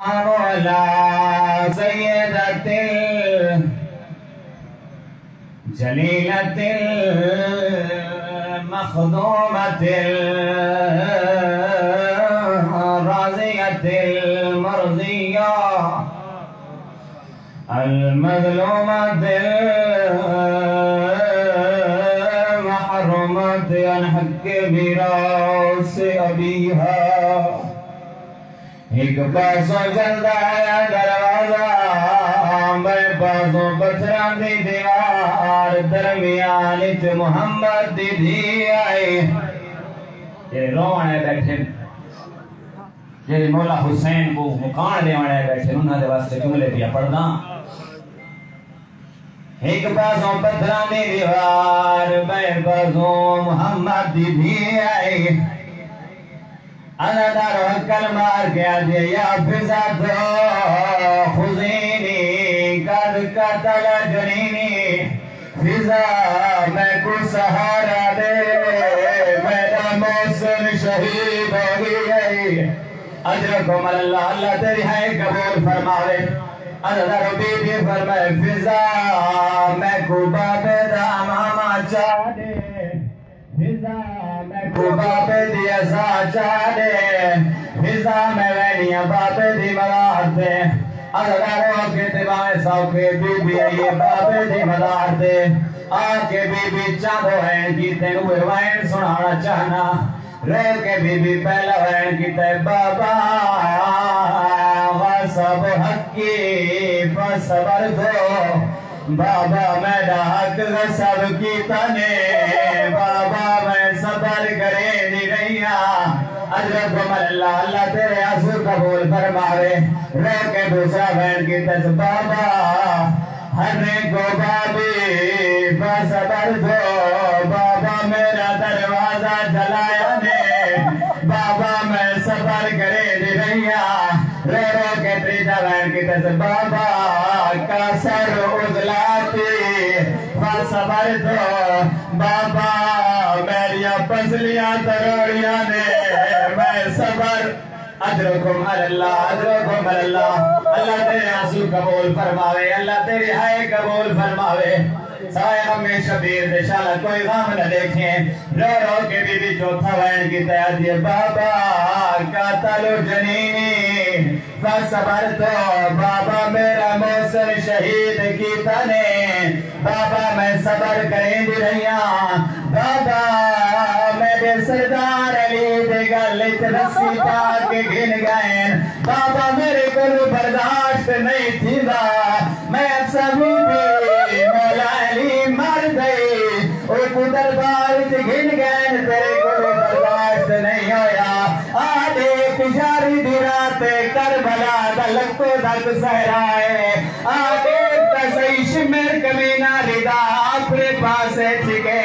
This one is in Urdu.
مولا سيدة جليلة المخدومة الرازية المرضية المظلومة المحرومة عن حق براس أبيها ایک پاسوں جلدہ ہے دروازہ بے پاسوں پتھران دی دیوار درمیان اچھ محمد دی دی آئے یہ رونے بیٹھے یہ مولا حسین کو مکان دیوانے بیٹھے انہاں دے واسطے جملے دیا پڑھنا ایک پاسوں پتھران دی دیوار بے پاسوں محمد دی دی آئے انا دارو حکل مار گیا دے یا فضاد خزینی قد قتل جنینی فضا میں کو سہارا دے میرا محسن شہید ہو گئی اجرکم اللہ اللہ تیری ہے قبول فرماوے انا دارو بی بی فرمائے فضا میں کو باب داماما چاہ دے فضا کو باپے دی ایسا چاہے فضا میں وینیاں باپے دی مدار دے اگراروں کے تبائیں سوکے بی بی یہ باپے دی مدار دے آکے بی بی چاندو ہیں کیتے ہوئے وائن سنانا چاہنا رہ کے بی بی پہلا وائن کیتے بابا غصب حقی فصبر دو بابا میرا حق غصب کیتا نے بابا میں صبر کرے دی رہیا اجرکم اللہ اللہ تیرے عصر قبول فرماوے رہ کے دوسرا بہن کی تس بابا ہرنے کو بابی فصبر دو بابا میرا دروازہ جلایا نے بابا میں صبر کرے دی رہیا رو کے تریجا بہن کی تس بابا کا سر ادلاتی فصبر دو بابا میریا پسلیاں تروڑیاں نے میں صبر اجرکم اللہ اجرکم اللہ اللہ تیرے عصر قبول فرماوے اللہ تیرے ہائے قبول فرماوے سوائے غم شبیر دے شالا کوئی غم نہ دیکھیں رو رو کے بی بی چوتھا وین کی تیادی بابا قاتل جنینی فصبر تو بابا میرا محسن شہید کیتا نے بابا میں صبر کریں دی رہیاں بابا میرے سردار علی دے گلت رسی پاک گھن گئیں بابا میرے کل برداشت نہیں تھی دا میں سبھی بھی مولا علی مر گئی اور قدر بارت گھن گئیں تیرے کل برداشت نہیں ہویا آدھے پشاری دی رات کربلا دلک تو دک سہرائے آدھے تسیش میر کمینہ ردا اپنے پاسے چکے